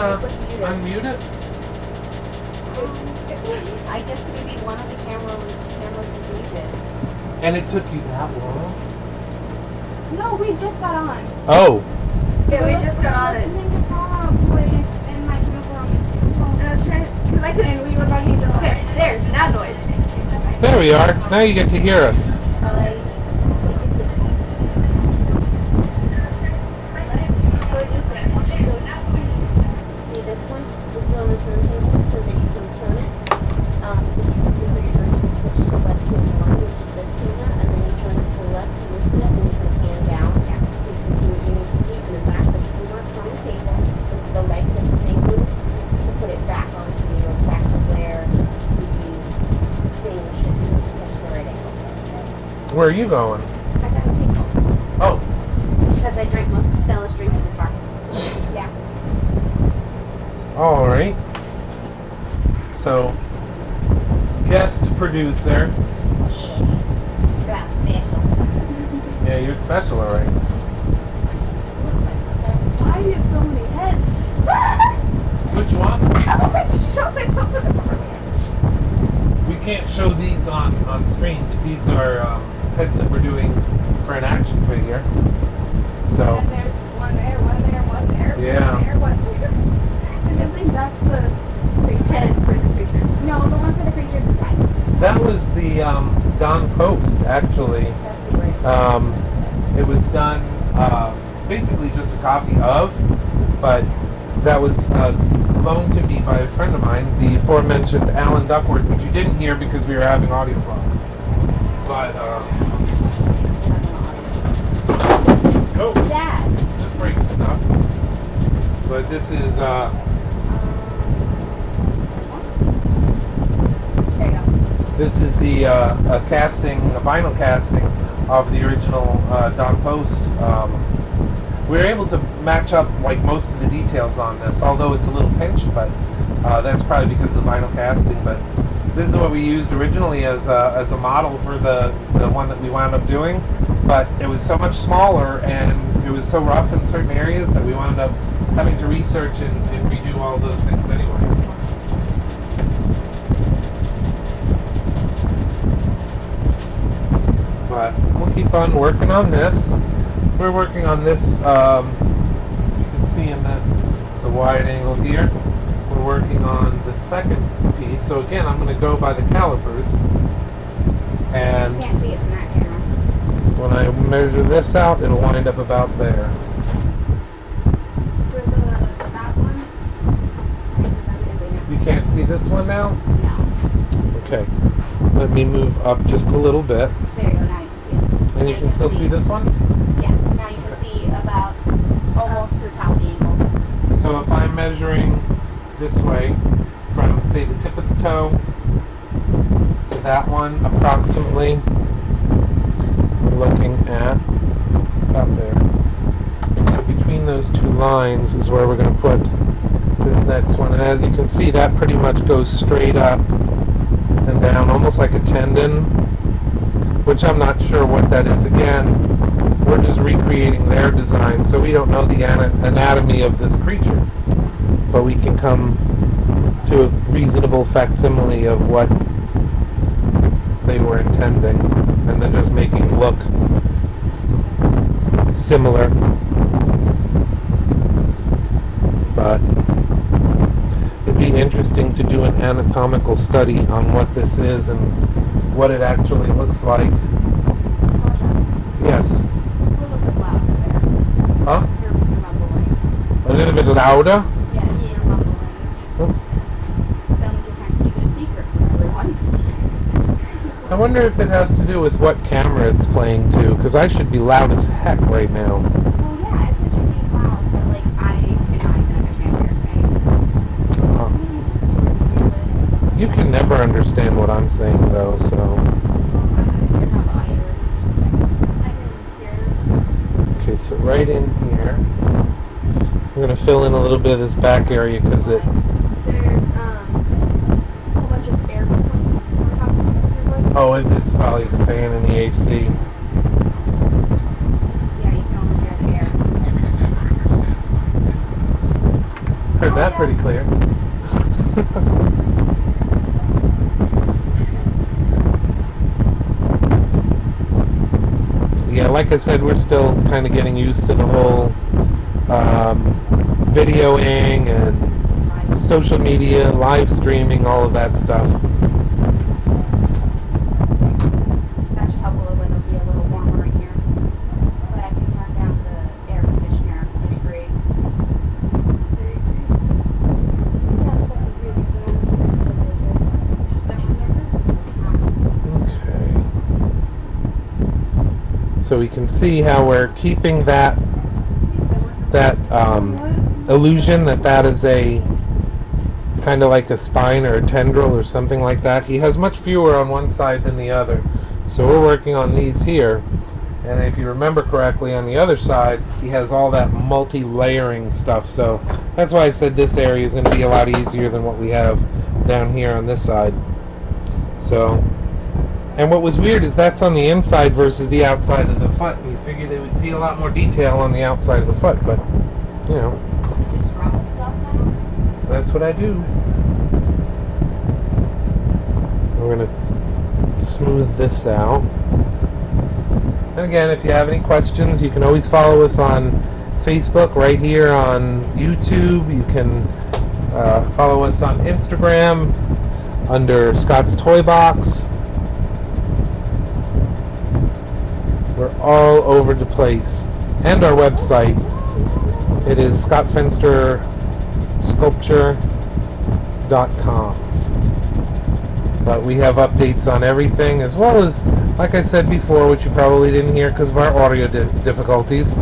unmute it? I guess maybe one of the cameras was muted. And it took you that long? No, we just got on. Oh. Yeah, we just got on it. And my camera And I was trying, because I couldn't, we were talking to okay, there's now noise. There we are. Now you get to hear us. See this one? This is on the turntable so that you can turn it. So you can see where you're going to switch to webcam 1, which is this camera, and then you turn it to the left to loosen it, and you can pan down. Yeah. So you can see what you need to see in the back. There's 2 marks on the table with the legs and everything to put it back onto you exactly where the thing should be to catch the right angle. Where are you going? I got a tinkle. Oh. Because I drank most of Stella's drinks in the car. Yeah. All right. So, guest producer. Yeah. That's special. Yeah, you're special, all right. Looks like that. Why do you have so many heads? Which one? Show myself to the camera. We can't show these on screen. These are heads that we're doing for an action figure. So. And there's one there, one there, one there, Yeah. one there, one there. I'm guessing that's the head for the creature. No, the one for the creature's the side. That was the Don Post, actually. That's the original. It was done basically just a copy of, but that was loaned to me by a friend of mine, the aforementioned Alan Duckworth, which you didn't hear because we were having audio problems. But, oh, Dad. just breaking stuff. But this is, There you go. this is the a vinyl casting of the original Don Post. We were able to match up like most of the details on this, although it's a little pinched, but that's probably because of the vinyl casting. But this is what we used originally as a model for the one that we wound up doing. But it was so much smaller and it was so rough in certain areas that we wound up having to research and redo all those things anyway. But we'll keep on working on this. We're working on this, you can see in the wide angle here, we're working on the second piece. So again, I'm going to go by the calipers, and You can't see it from that camera. when I measure this out, it'll wind up about there. For that one? You can't see this one now? No. Okay. Let me move up just a little bit. There you go, now you can see it. And you can still see this one? Yes, now you can see about almost to the top of the angle. So if I'm measuring this way, from say the tip of the toe to that one approximately, we're looking at about there. So between those 2 lines is where we're going to put this next one. And as you can see, that pretty much goes straight up and down, almost like a tendon, which I'm not sure what that is. Again, we're just recreating their design, so we don't know the anatomy of this creature, but we can come to a reasonable facsimile of what they were intending, and then just making it look similar. But it'd be interesting to do an anatomical study on what this is and what it actually looks like. Yes. A little bit louder there. Huh? You're mumbling. A little bit louder? Yes, you're mumbling. Oh. Sounds like you're trying to keep it a secret from everyone. I wonder if it has to do with what camera it's playing to, because I should be loud as heck right now. Well, yeah, it says you're being loud, but like I cannot even understand what you're saying. Uh, Sort of feel it. you can never understand what I'm saying, though, so... Well, I don't hear how the audio is. I can hear. Okay, so right in here, I'm going to fill in a little bit of this back area, because it... There's a whole bunch of air compressors. Oh, it's probably the fan in the AC. Yeah, you can only hear the air. heard that pretty clear. Yeah, like I said, we're still kind of getting used to the whole videoing and social media, live streaming, all of that stuff. That should help a little bit. It'll be a little warmer in here. But I can turn down the air conditioner. I agree. Yeah, something's really good. Just that one there. Okay. So we can see how we're keeping that illusion that is a kind of like a spine or a tendril or something like that. He has much fewer on one side than the other. So we're working on these here. And if you remember correctly, on the other side, he has all that multi-layering stuff. So that's why I said this area is going to be a lot easier than what we have down here on this side. So, and what was weird is that's on the inside versus the outside of the foot. And you figured they would see a lot more detail on the outside of the foot, but, you know. Just round stuff now? That's what I do. We're going to smooth this out. And again, if you have any questions, you can always follow us on Facebook, right here on YouTube. You can follow us on Instagram under Scott's Toy Box. We're all over the place. And our website. It is scottfenstersculpture.com. But we have updates on everything, as well as, like I said before, which you probably didn't hear because of our audio difficulties.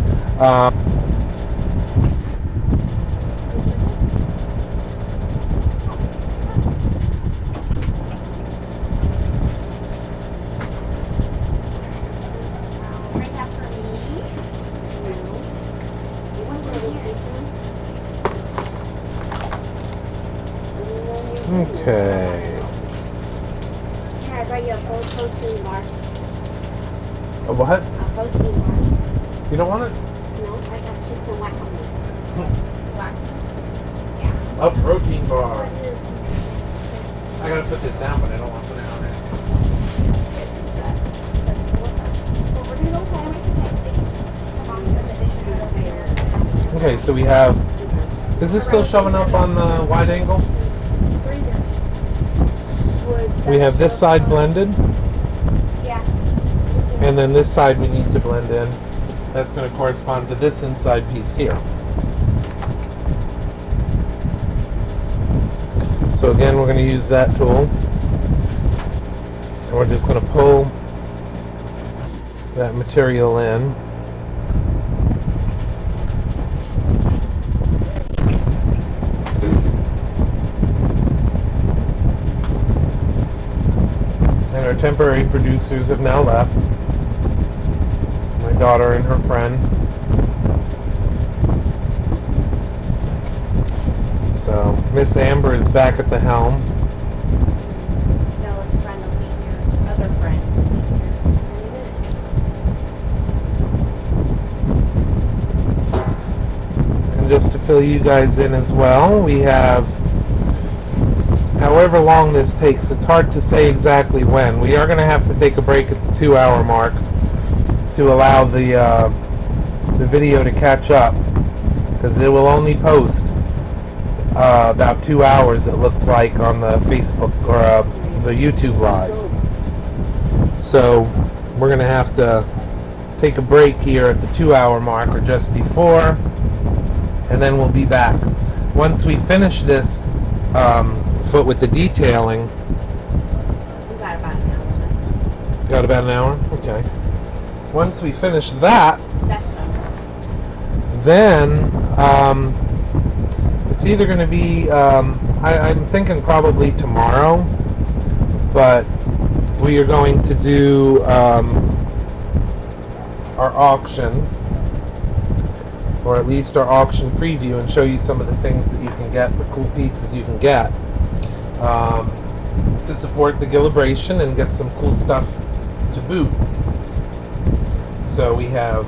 Right after me. You want to look this one? Okay. Here, I got you a full protein bar. A what? A protein bar. You don't want it? No, I got chips and wackadoo. What? Yeah. A protein bar. I gotta put this down, but I don't want to put it on there. Well, we're gonna go try to make the same thing. Come on, there's additional layer. Okay, so we have. Is this still showing up on the wide angle? We have this side blended, Yeah. and then this side we need to blend in. That's going to correspond to this inside piece here. So again, we're going to use that tool, and we're just going to pull that material in. And our temporary producers have now left. My daughter and her friend. So Miss Amber is back at the helm. Stella's friend will be here. Other friend. And just to fill you guys in as well, we have, however long this takes, it's hard to say exactly when. We are going to have to take a break at the 2-hour mark to allow the video to catch up, because it will only post about 2 hours, it looks like, on the Facebook or the YouTube Live. So we're going to have to take a break here at the 2-hour mark or just before, and then we'll be back. Once we finish this foot with the detailing. We got about an hour left. Got about an hour? Okay. Once we finish that, That's done. then it's either going to be, I'm thinking probably tomorrow, but we are going to do our auction, or at least our auction preview, and show you some of the things that you can get, the cool pieces you can get to support the Gill-a-Bration and get some cool stuff to boot. So we have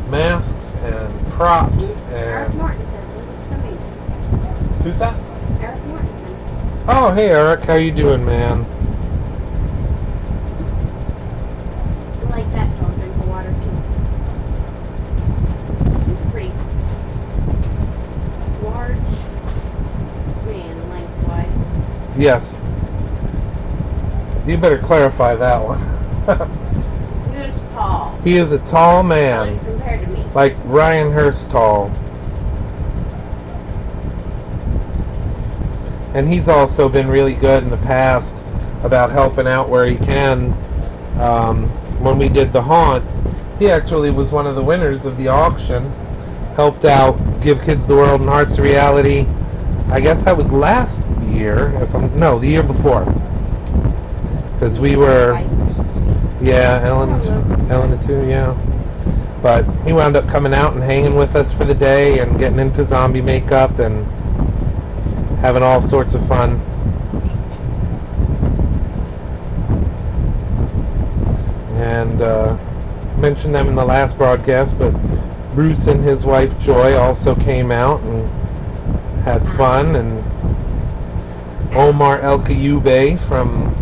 masks and props Eric and Martin says it's amazing. Who's that? Eric Mortensen. Oh, hey Eric, how you doing, man? Like that, don't drink the water too. He's a pretty large man lengthwise. Yes. You better clarify that one. He's tall. He is a tall man, Like, compared to me. like Ryan Hurst tall. And he's also been really good in the past about helping out where he can. When we did the haunt, he actually was one of the winners of the auction. Helped out Give Kids the World and Hearts of Reality. I guess that was last year, the year before. Because we were, yeah, Ellen too, yeah. But he wound up coming out and hanging with us for the day and getting into zombie makeup and having all sorts of fun. And mentioned them in the last broadcast, but Bruce and his wife Joy also came out and had fun, and Omar El Kayube from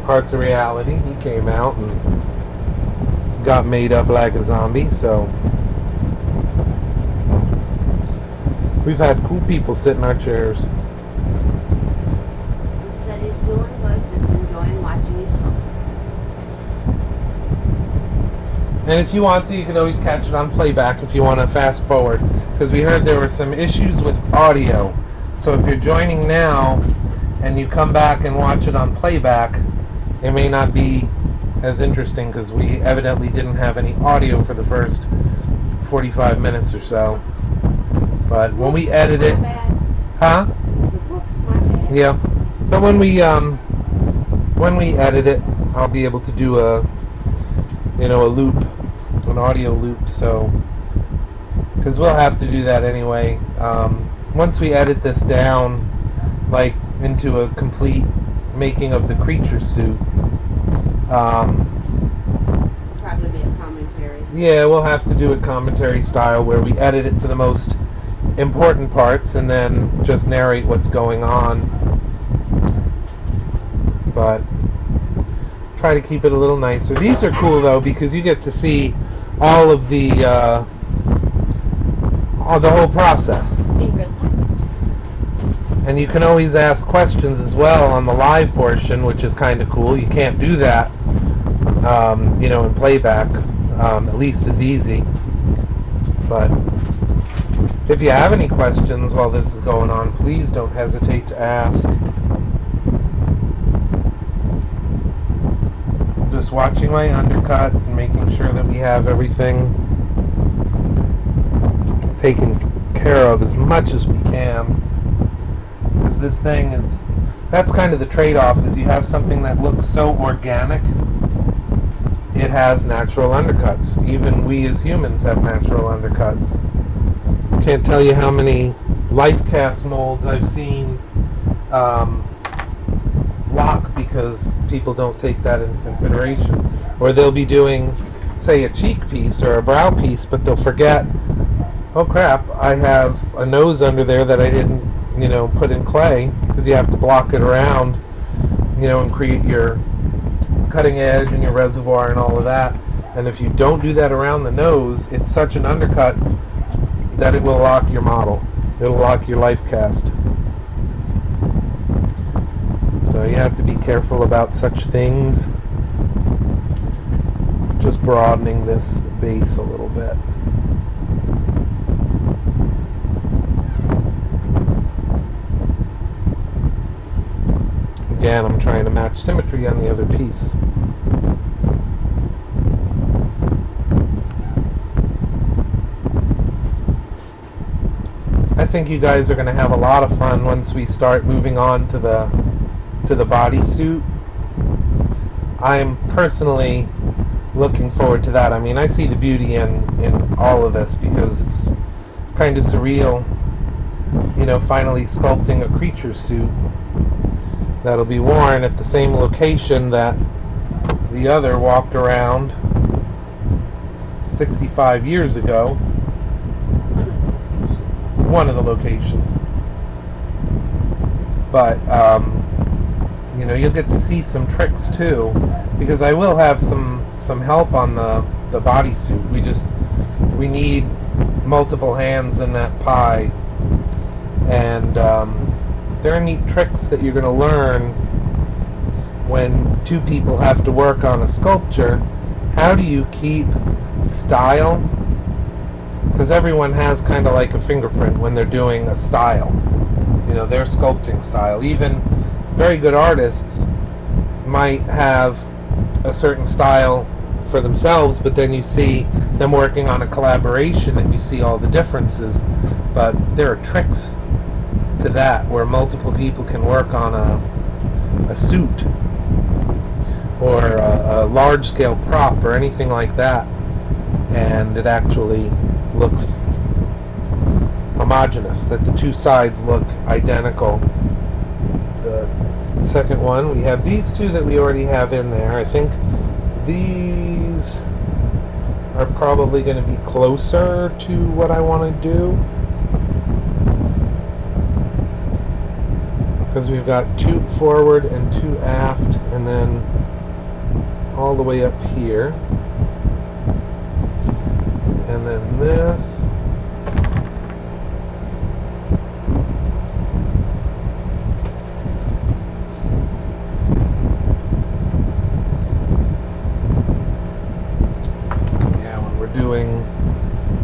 Hearts of Reality, he came out and got made up like a zombie. So we've had cool people sit in our chairs. He said he's doing good, just enjoying watching his show. And if you want to, you can always catch it on playback if you want to fast forward, because we heard there were some issues with audio. So if you're joining now and you come back and watch it on playback, it may not be as interesting because we evidently didn't have any audio for the first 45 minutes or so. But when we edit it, My bad. huh? It's a whoops, my bad. Yeah. But when we edit it, I'll be able to do a loop, an audio loop. So, because we'll have to do that anyway. Once we edit this down, like into a complete making of the creature suit. Probably be a commentary. Yeah, we'll have to do a commentary style where we edit it to the most important parts and then just narrate what's going on. But try to keep it a little nicer. These are cool though because you get to see all of the whole process. In real time. And you can always ask questions as well on the live portion, which is kind of cool. You can't do that, in playback, at least as easy. But if you have any questions while this is going on, please don't hesitate to ask. Just watching my undercuts and making sure that we have everything taken care of as much as we can. Because this thing that's kind of the trade-off, is you have something that looks so organic, it has natural undercuts. Even we as humans have natural undercuts. Can't tell you how many life cast molds I've seen lock because people don't take that into consideration. Or they'll be doing, say, a cheek piece or a brow piece, but they'll forget, oh crap, I have a nose under there that I didn't put in clay, because you have to block it around, and create your cutting edge and your reservoir and all of that. And if you don't do that around the nose, it's such an undercut that it will lock your model. It'll lock your life cast. So you have to be careful about such things. Just broadening this base a little bit. Again, I'm trying to match symmetry on the other piece. I think you guys are going to have a lot of fun once we start moving on to the bodysuit. I'm personally looking forward to that. I mean, I see the beauty in all of this because it's kind of surreal, finally sculpting a creature suit that'll be worn at the same location that the other walked around 65 years ago. One of the locations. but you know, you'll get to see some tricks too, because I will have some help on the bodysuit. We need multiple hands in that pie, and there are neat tricks that you're going to learn when two people have to work on a sculpture. How do you keep style? Because everyone has kind of like a fingerprint when they're doing a style, you know, their sculpting style. Even very good artists might have a certain style for themselves, but then you see them working on a collaboration and you see all the differences. But there are tricks to that where multiple people can work on a suit or a large scale prop or anything like that, and it actually looks homogeneous, that the two sides look identical. The second one, we have these two that we already have in there. I think these are probably going to be closer to what I want to do, because we've got two forward and two aft, and then all the way up here, and then this. Yeah, when we're doing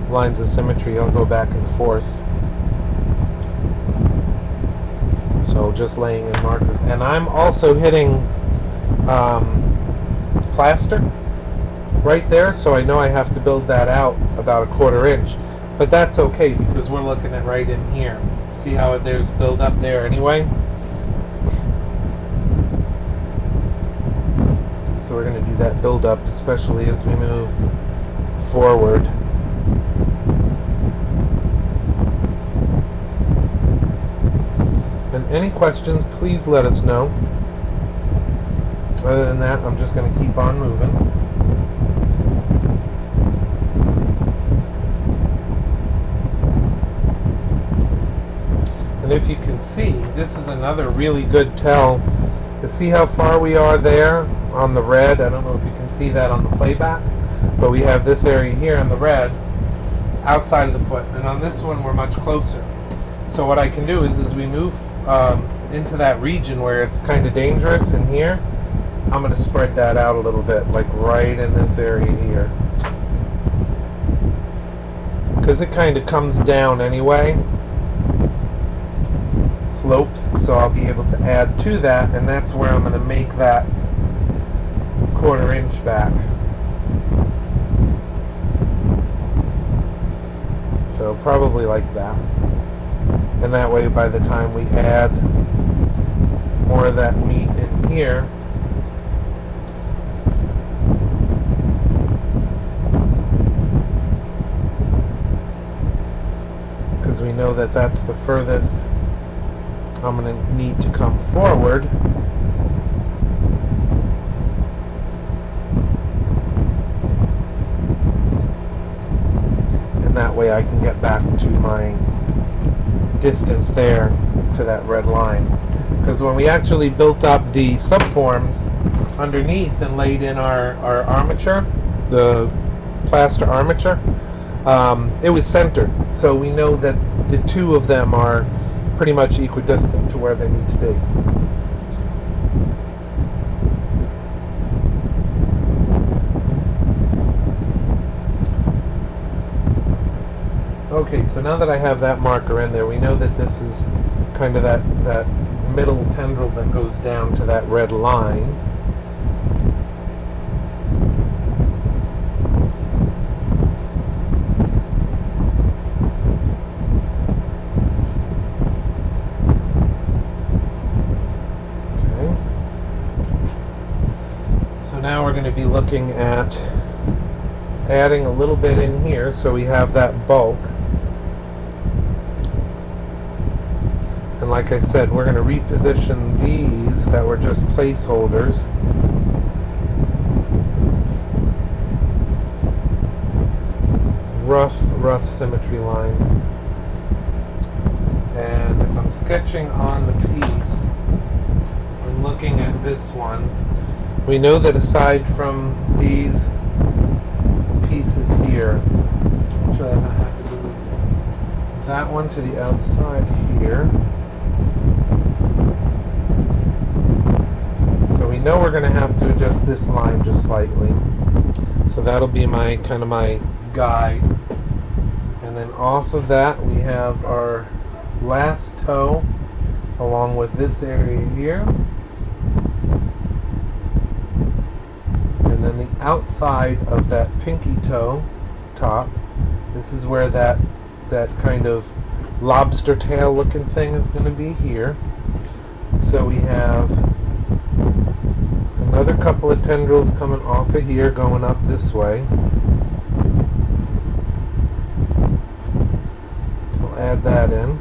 lines of symmetry, I'll go back and forth. So just laying in markers, and I'm also hitting plaster right there, so I know I have to build that out about 1/4 inch, but that's okay because we're looking at right in here. See how there's build up there anyway? So we're going to do that build up, especially as we move forward. And any questions, please let us know. Other than that, I'm just going to keep on moving. And if you can see, this is another really good tell to see how far we are there on the red. I don't know if you can see that on the playback, but we have this area here in the red outside of the foot, and on this one we're much closer. So what I can do is as we move into that region where it's kind of dangerous in here, I'm going to spread that out a little bit, like right in this area here, because it kind of comes down anyway, slopes, so I'll be able to add to that, and that's where I'm going to make that 1/4 inch back. So probably like that, and that way by the time we add more of that meat in here, because we know that that's the furthest I'm going to need to come forward. And that way I can get back to my distance there to that red line. Because when we actually built up the subforms underneath and laid in our armature, the plaster armature, it was centered. So we know that the two of them are pretty much equidistant to where they need to be. Okay, so now that I have that marker in there, we know that this is kind of that middle tendril that goes down to that red line. Now we're going to be looking at adding a little bit in here so we have that bulk. And like I said, we're going to reposition these that were just placeholders. Rough symmetry lines. And if I'm sketching on the piece, I'm looking at this one. We know that aside from these pieces here, actually I'm going to have to move that one to the outside here. So we know we're going to have to adjust this line just slightly. So that'll be my kind of my guide. And then off of that we have our last toe along with this area here. And then the outside of that pinky toe top, this is where that kind of lobster tail looking thing is going to be here. So we have another couple of tendrils coming off of here going up this way. We'll add that in.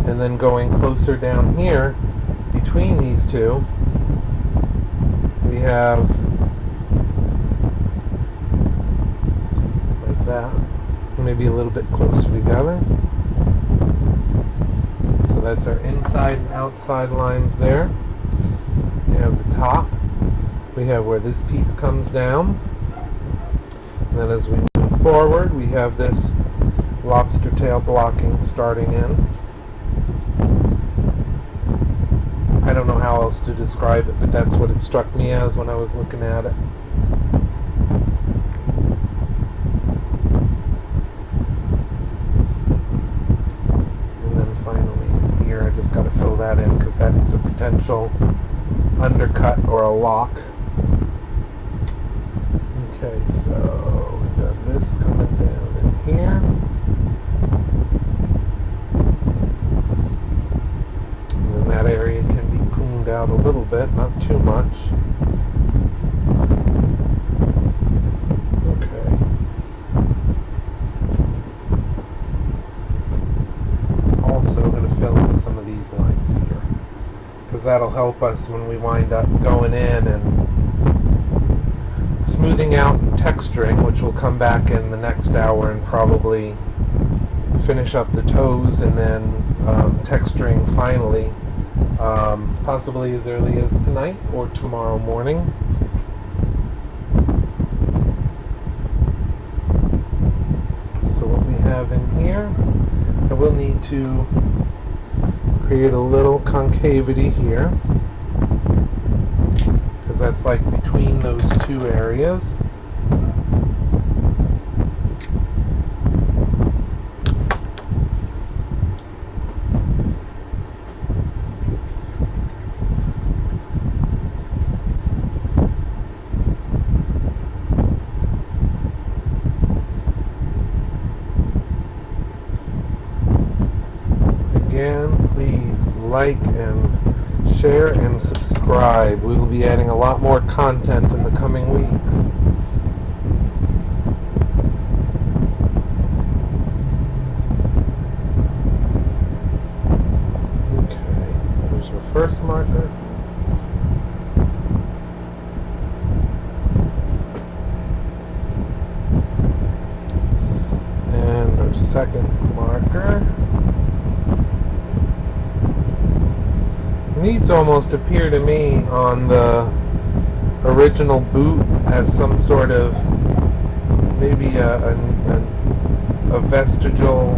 And then going closer down here between these two, we have like that, maybe a little bit closer together. So that's our inside and outside lines there. We have the top. We have where this piece comes down. And then as we move forward, we have this lobster tail blocking starting in. I don't know how else to describe it, but that's what it struck me as when I was looking at it. And then finally in here, I just got to fill that in because that's a potential undercut or a lock. Okay, so we got this coming down in here. And then that area can be cleaned out a little bit, not too much. Okay. Also going to fill in some of these lines here, because that'll help us when we wind up going in and smoothing out and texturing, which will come back in the next hour and probably finish up the toes and then texturing finally, possibly as early as tonight or tomorrow morning. So what we have in here, I will need to create a little concavity here, because that's like between those two areas. Again, please like and share and subscribe. We will be adding a lot more content in the coming weeks. Okay, here's our first marker. And our second marker. These almost appear to me on the original boot as some sort of maybe a vestigial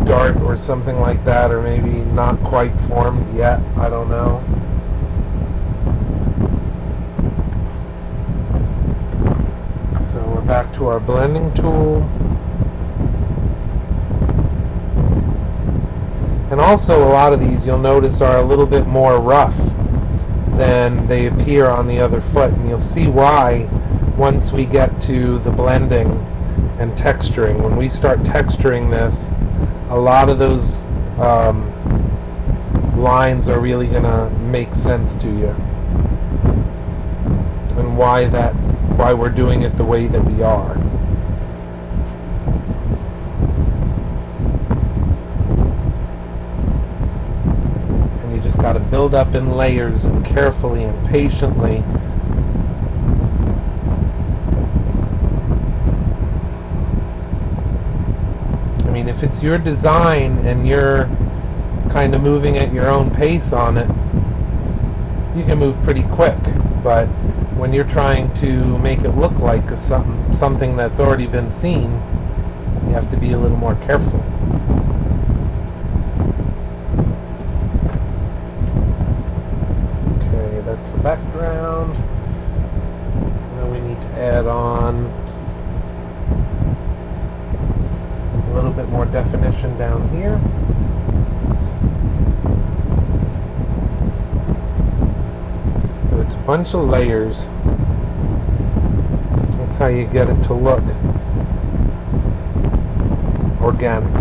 dart or something like that, or maybe not quite formed yet. I don't know. So we're back to our blending tool. And also a lot of these, you'll notice, are a little bit more rough than they appear on the other foot. And you'll see why once we get to the blending and texturing. When we start texturing this, a lot of those lines are really going to make sense to you. And why we're doing it the way that we are. Got to build up in layers and carefully and patiently. I mean, mean, if it's your design and you're kind of moving at your own pace on it, you can move pretty quick. But when you're trying to make it look like something that's already been seen, you have to be a little more careful. Okay, that's the background. Now we need to add on a little bit more definition down here. But it's a bunch of layers. That's how you get it to look organic.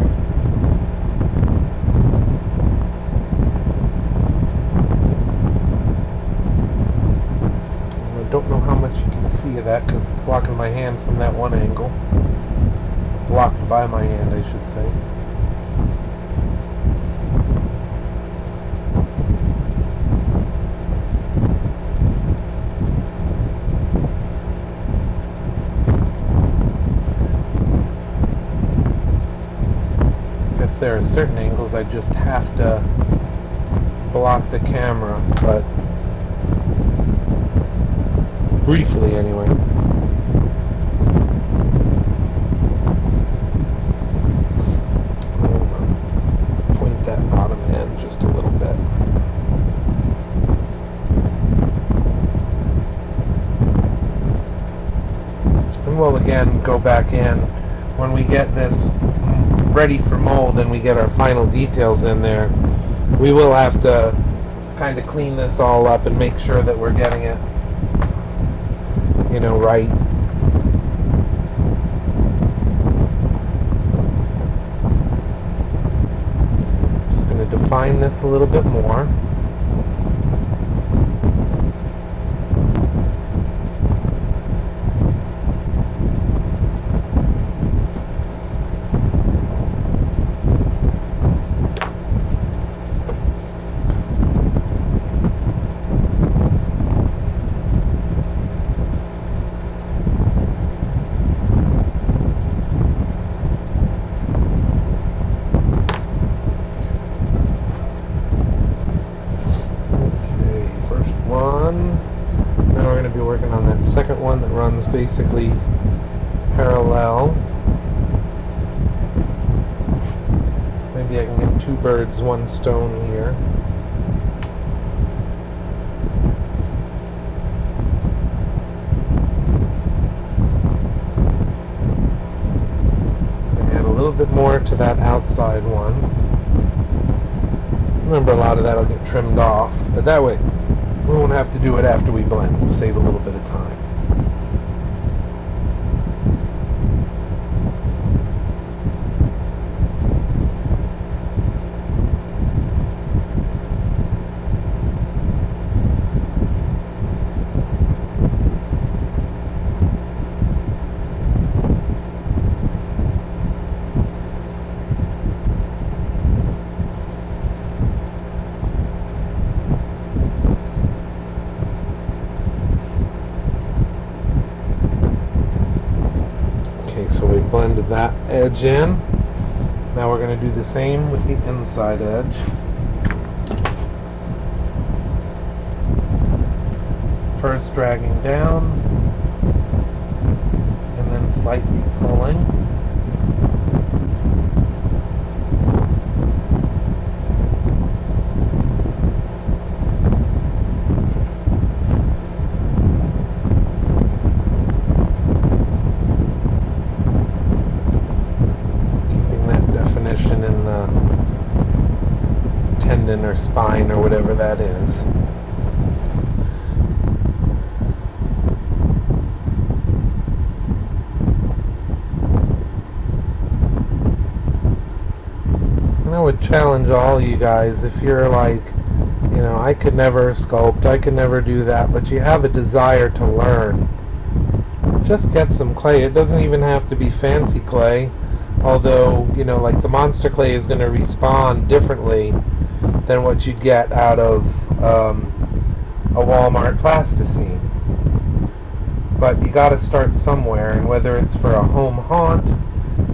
I don't know how much you can see of that because it's blocking my hand from that one angle. Blocked by my hand, I should say. I guess there are certain angles I just have to block the camera, but briefly anyway. Point that bottom end just a little bit. And we'll again go back in when we get this ready for mold and we get our final details in there. We will have to kind of clean this all up and make sure that we're getting it, right. Just going to define this a little bit more. Second one that runs basically parallel. Maybe I can get two birds, one stone here. Add a little bit more to that outside one. Remember, a lot of that will get trimmed off, but that way we won't have to do it after we blend. We'll save a little bit of time. So we blended that edge in. Now we're going to do the same with the inside edge. First dragging down and then slightly pulling. In the tendon or spine or whatever that is. And I would challenge all you guys, if you're like, I could never sculpt, I could never do that, but you have a desire to learn, just get some clay. It doesn't even have to be fancy clay. Although, like the monster clay is going to respond differently than what you'd get out of a Walmart plasticine. But you got to start somewhere, and whether it's for a home haunt,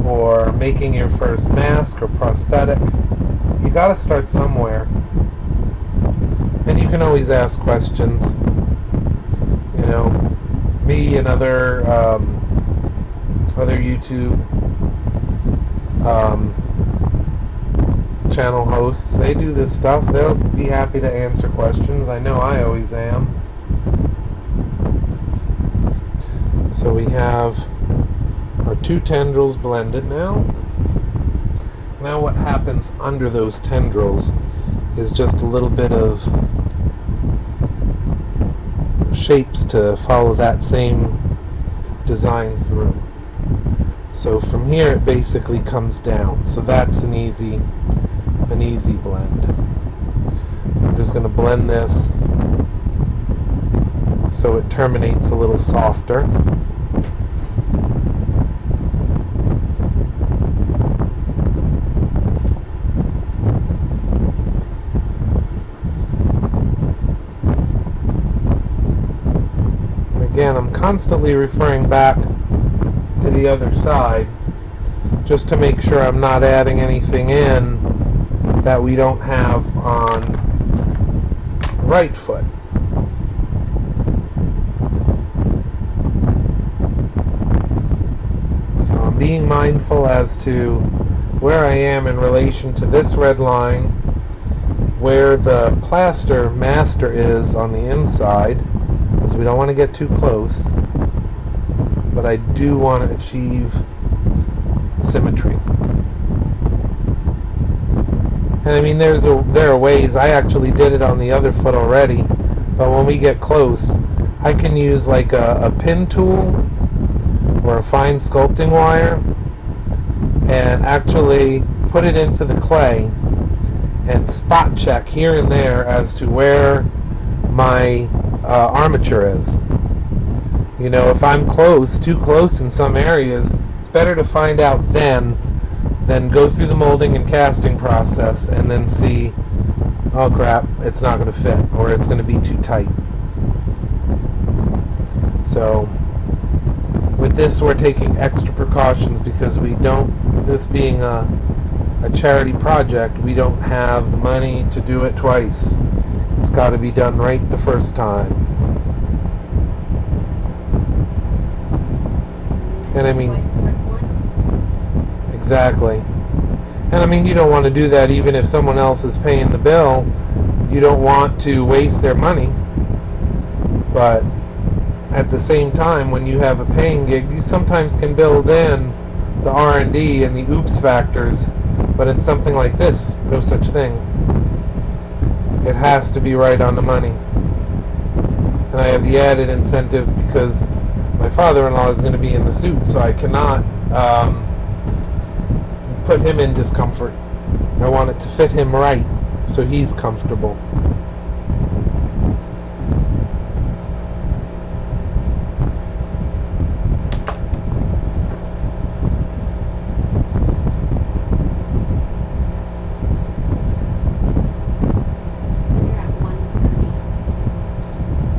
or making your first mask or prosthetic, you got to start somewhere. And you can always ask questions. You know, me and other YouTube channel hosts, they do this stuff. They'll be happy to answer questions. I know I always am. So we have our 2 tendrils blended now. Now what happens under those tendrils is just a little bit of shapes to follow that same design through. So from here it basically comes down. So that's an easy blend. I'm just going to blend this so it terminates a little softer. Again, I'm constantly referring back to the other side just to make sure I'm not adding anything in that we don't have on the right foot. So I'm being mindful as to where I am in relation to this red line, where the plaster master is on the inside, because we don't want to get too close, but I do want to achieve symmetry. And I mean, there are ways. I actually did it on the other foot already, but when we get close, I can use like a pin tool or a fine sculpting wire and actually put it into the clay and spot check here and there as to where my armature is. You know, if I'm too close in some areas, it's better to find out then than go through the molding and casting process and then see, oh crap, it's not going to fit, or it's going to be too tight. So with this, we're taking extra precautions because this being a charity project, we don't have the money to do it twice. It's got to be done right the first time. And I mean, exactly. And I mean, you don't want to do that even if someone else is paying the bill. You don't want to waste their money. But at the same time, when you have a paying gig, you sometimes can build in the R&D and the oops factors. But in something like this, no such thing. It has to be right on the money. And I have the added incentive because my father-in-law is going to be in the suit, so I cannot put him in discomfort. I want it to fit him right, so he's comfortable.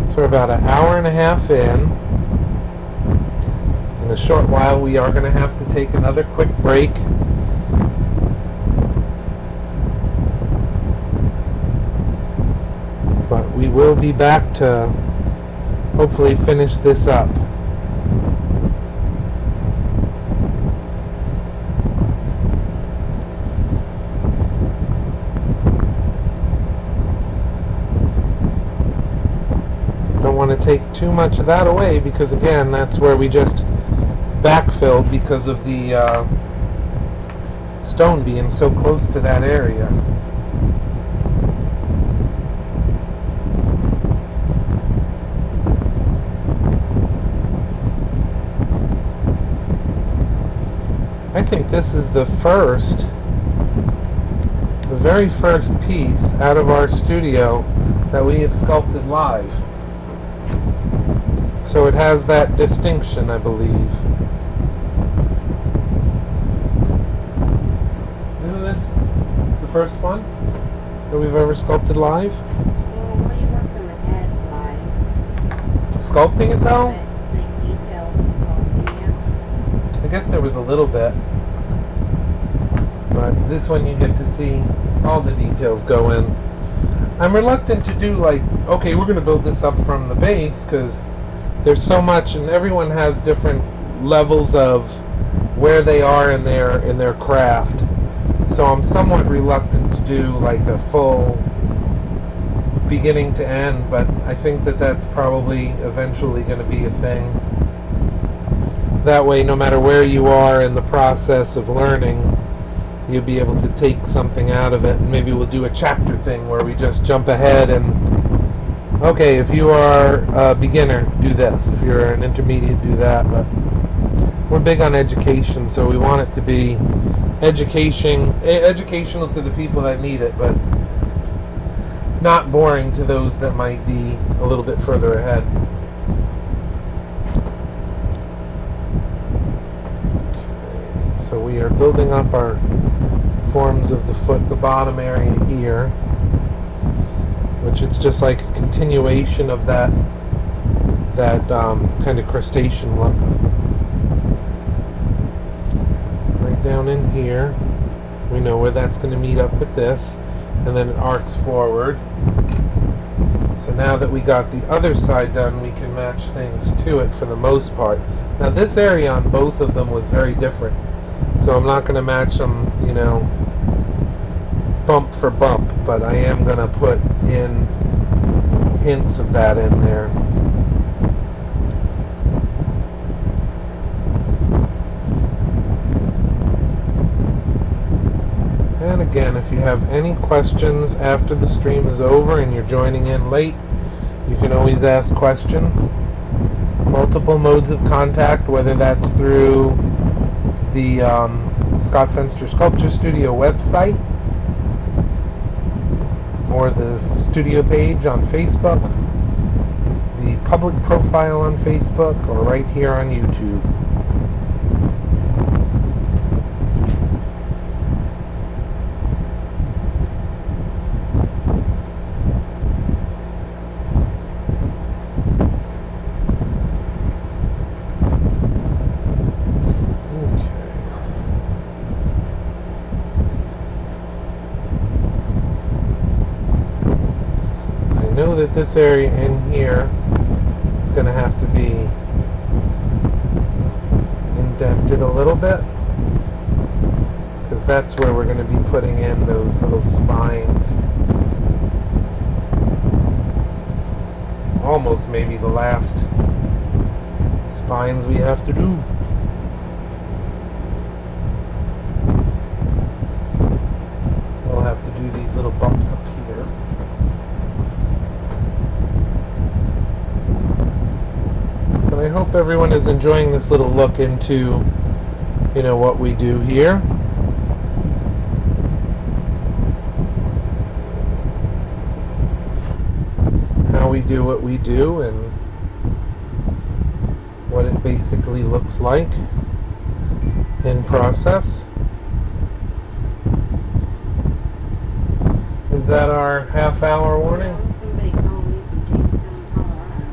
So we're about an hour and a half in. In a short while, we are going to have to take another quick break. But we will be back to hopefully finish this up. Don't want to take too much of that away because again, that's where we just backfilled because of the stone being so close to that area. I think this is the very first piece out of our studio that we have sculpted live. So it has that distinction, I believe. Isn't this the first one that we've ever sculpted live? Well, you worked on the head live. Sculpting it though? Like detailed sculpting, I guess there was a little bit, but this one you get to see all the details go in. I'm reluctant to do like, okay, we're going to build this up from the base, because there's so much, and everyone has different levels of where they are in their craft. So I'm somewhat reluctant to do like a full beginning to end, but I think that that's probably eventually going to be a thing. That way, no matter where you are in the process of learning, you'll be able to take something out of it. And maybe we'll do a chapter thing where we just jump ahead and, okay, if you are a beginner, do this. If you're an intermediate, do that. But we're big on education, so we want it to be educational to the people that need it, but not boring to those that might be a little bit further ahead. Okay, so we are building up our forms of the foot, the bottom area here, which it's just like a continuation of that kind of crustacean look. Right down in here, we know where that's going to meet up with this, and then it arcs forward. So now that we got the other side done, we can match things to it for the most part. Now this area on both of them was very different, so I'm not going to match them, you know, bump for bump, but I am going to put in hints of that in there. And again, if you have any questions after the stream is over and you're joining in late, you can always ask questions. Multiple modes of contact, whether that's through the Scott Fenster Sculpture Studio website, or the studio page on Facebook, the public profile on Facebook, or right here on YouTube. That this area in here is going to have to be indented a little bit, because that's where we're going to be putting in those little spines. Almost maybe the last spines we have to do. We'll have to do these little bumps up here. I hope everyone is enjoying this little look into, you know, what we do here. How we do what we do and what it basically looks like in process. Is that our half-hour warning? Somebody called me from Jamestown, Colorado.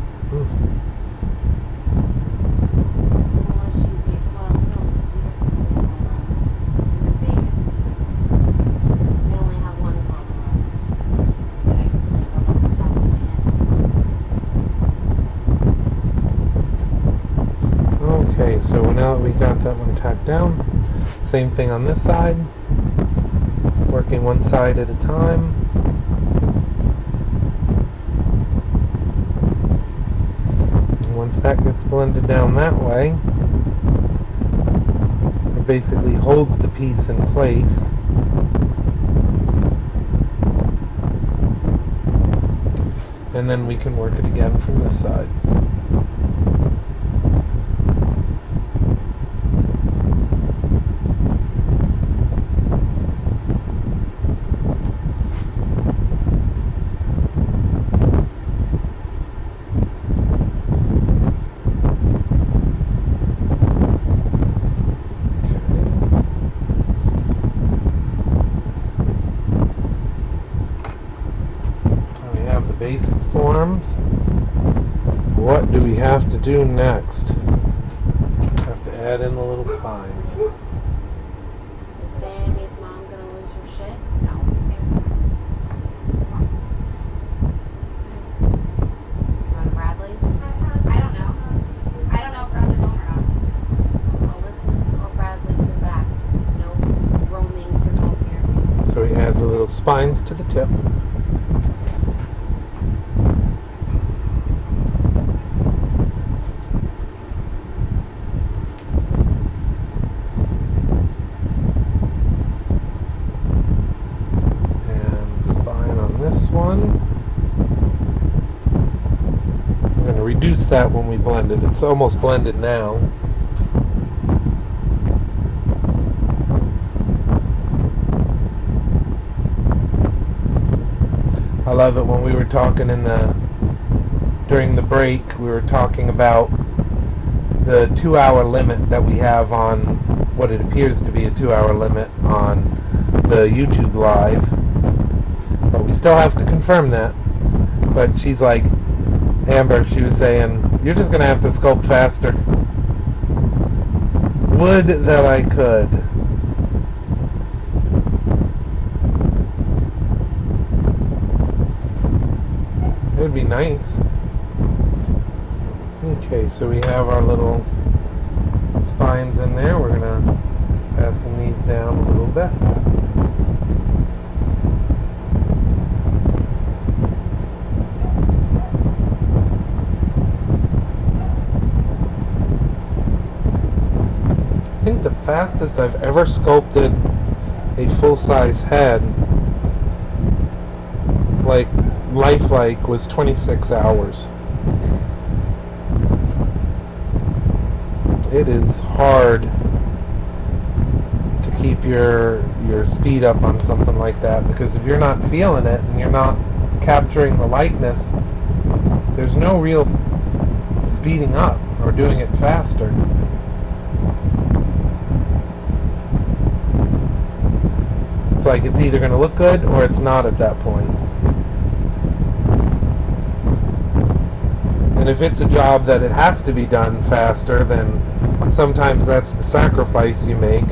Unless you be, well, no, because he doesn't live in Colorado. In Phoenix. We only have one Colorado. That I can think of off the top of my head. Okay, so now that we got that one tacked down, same thing on this side. Working one side at a time. And once that gets blended down that way, it basically holds the piece in place. And then we can work it again from this side. Basic forms. What do we have to do next? Have to Add in the little spines. Is Sammy's mom gonna lose her shit? No. Go to Bradley's? I don't know. I don't know if Bradley's home or not. Well, this is or Bradley's and back. No roaming for no apparent reason. So we add the little spines to the tip. And spine on this one. I'm going to reduce that when we blend it. It's almost blended now. I love it when we were talking during the break, we were talking about the 2-hour limit that we have on what it appears to be a 2-hour limit on the YouTube live. But we still have to confirm that. But she's like, Amber, she was saying, you're just going to have to sculpt faster. Would that I could. It would be nice. Okay, so we have our little spines in there. We're going to fasten these down a little bit. I think the fastest I've ever sculpted a full-size head, like lifelike, was 26 hours. It is hard to keep your speed up on something like that, because if you're not feeling it and you're not capturing the likeness, there's no real speeding up or doing it faster. It's like it's either going to look good or it's not at that point. And if it's a job that it has to be done faster, then sometimes that's the sacrifice you make.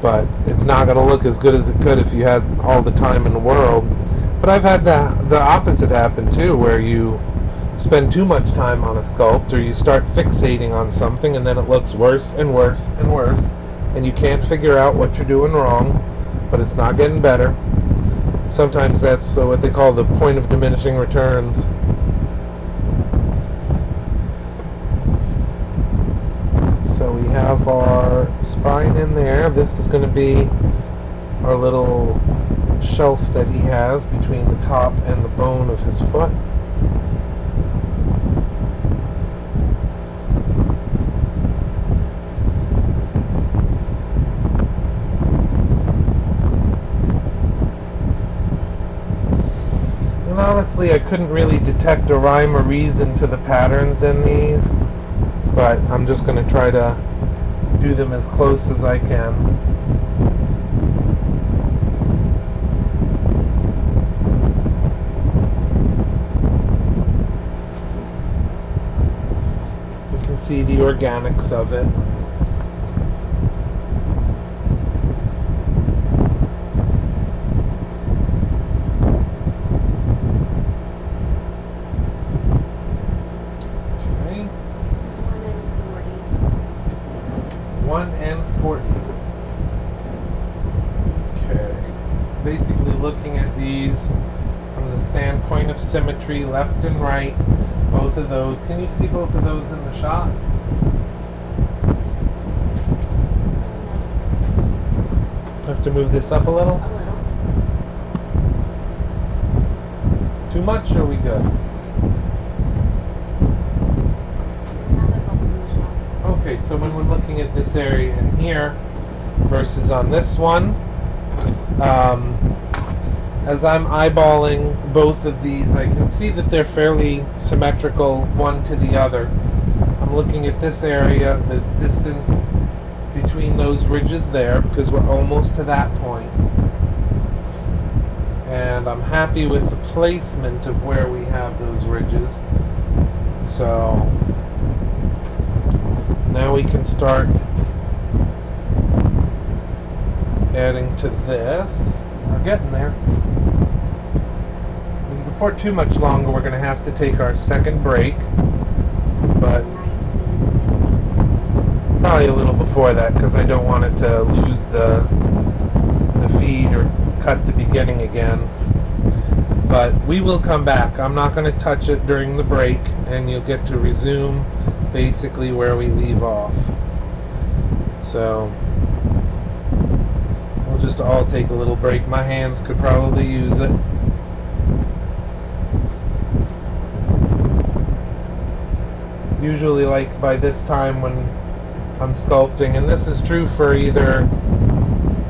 But it's not going to look as good as it could if you had all the time in the world. But I've had the opposite happen too, where you spend too much time on a sculpt, or you start fixating on something and then it looks worse and worse and worse, and you can't figure out what you're doing wrong, but it's not getting better. Sometimes that's what they call the point of diminishing returns. So we have our spine in there. This is going to be our little shelf that he has between the top and the bone of his foot. And honestly, I couldn't really detect a rhyme or reason to the patterns in these, but I'm just going to try to do them as close as I can. You can see the organics of it. Okay. 1 and 40. Okay. Basically looking at these from the standpoint of symmetry, left and right, both of those. Can you see both of those in the shot? Have to move this up a little? A little. Too much, or are we good? Now they're both in the shop. Okay, so when we're looking at this area in here versus on this one, as I'm eyeballing both of these, I can see that they're fairly symmetrical one to the other. I'm looking at this area, the distance between those ridges there, because we're almost to that point. And I'm happy with the placement of where we have those ridges. So Now we can start adding to this. We're getting there. And before too much longer, we're going to have to take our second break, but probably a little before that because I don't want it to lose the feed or cut the beginning again. But we will come back. I'm not going to touch it during the break, and you'll get to resume basically where we leave off. So we'll just all take a little break. My hands could probably use it. Usually, like by this time when I'm sculpting, and this is true for either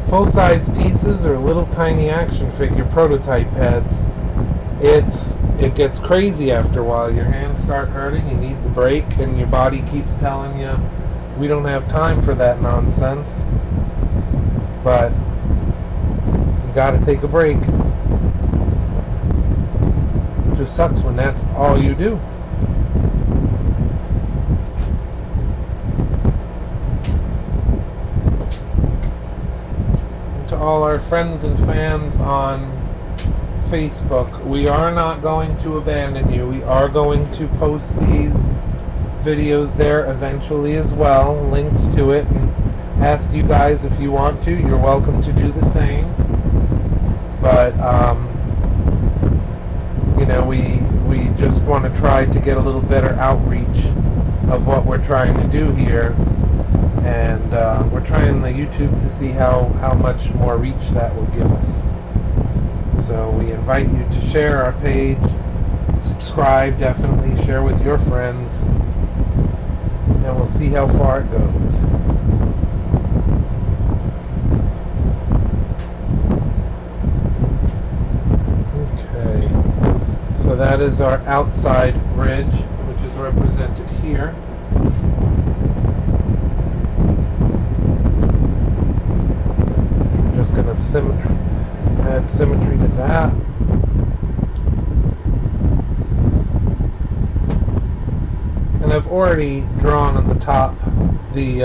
full-size pieces or little tiny action figure prototype heads, it gets crazy after a while. Your hands start hurting, you need the break, and your body keeps telling you, we don't have time for that nonsense. But you gotta take a break. It just sucks when that's all you do. And to all our friends and fans on Facebook, we are not going to abandon you. We are going to post these videos there eventually as well, links to it, and ask you guys if you want to. You're welcome to do the same. But you know, we just want to try to get a little better outreach of what we're trying to do here, and we're trying the YouTube to see how much more reach that will give us. So we invite you to share our page, subscribe, definitely share with your friends, and we'll see how far it goes. Okay, so that is our outside ridge, which is represented here. I'm just going to add symmetry to that. And I've already drawn on the top the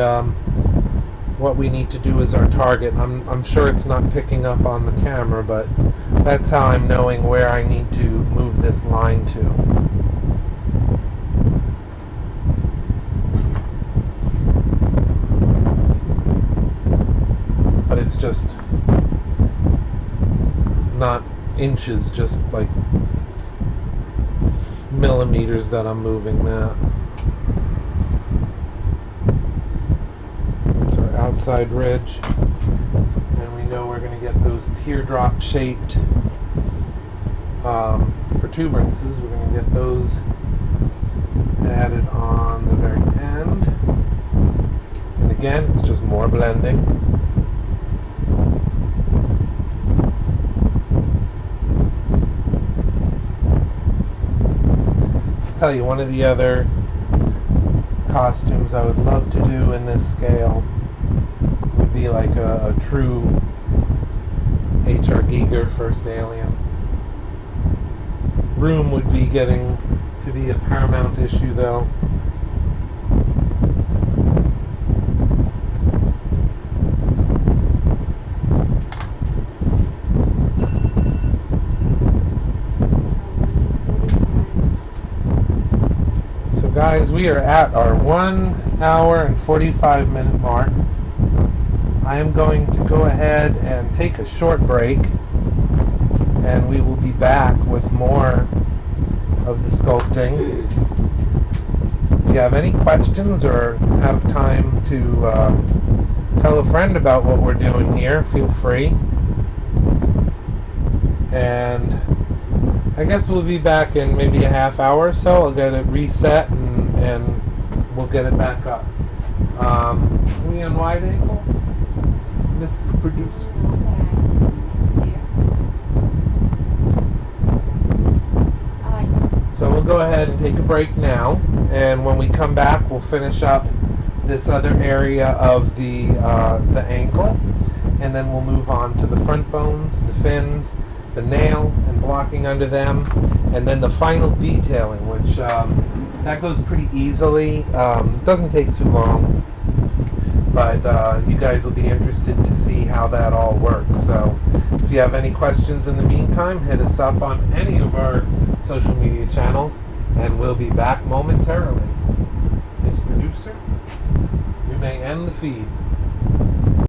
what we need to do as our target. I'm sure it's not picking up on the camera, but that's how I'm knowing where I need to move this line to. But it's just not inches, just like millimeters that I'm moving that. It's our outside ridge, and we know we're going to get those teardrop shaped protuberances. We're going to get those added on the very end, and again it's just more blending. Tell you, one of the other costumes I would love to do in this scale would be like a true H.R. Giger first Alien. Room would be getting to be a paramount issue though. Guys, we are at our 1 hour and 45 minute mark. I am going to go ahead and take a short break, and we will be back with more of the sculpting. If you have any questions or have time to tell a friend about what we're doing here, feel free. And I guess we'll be back in maybe a half hour or so. I'll get it reset and we'll get it back up. Are we on wide angle? This is produced. So we'll go ahead and take a break now, and when we come back we'll finish up this other area of the ankle, and then we'll move on to the front bones, the fins, the nails and blocking under them, and then the final detailing, which that goes pretty easily. Doesn't take too long, but you guys will be interested to see how that all works. So if you have any questions in the meantime, hit us up on any of our social media channels, and we'll be back momentarily. Miss Producer, you may end the feed.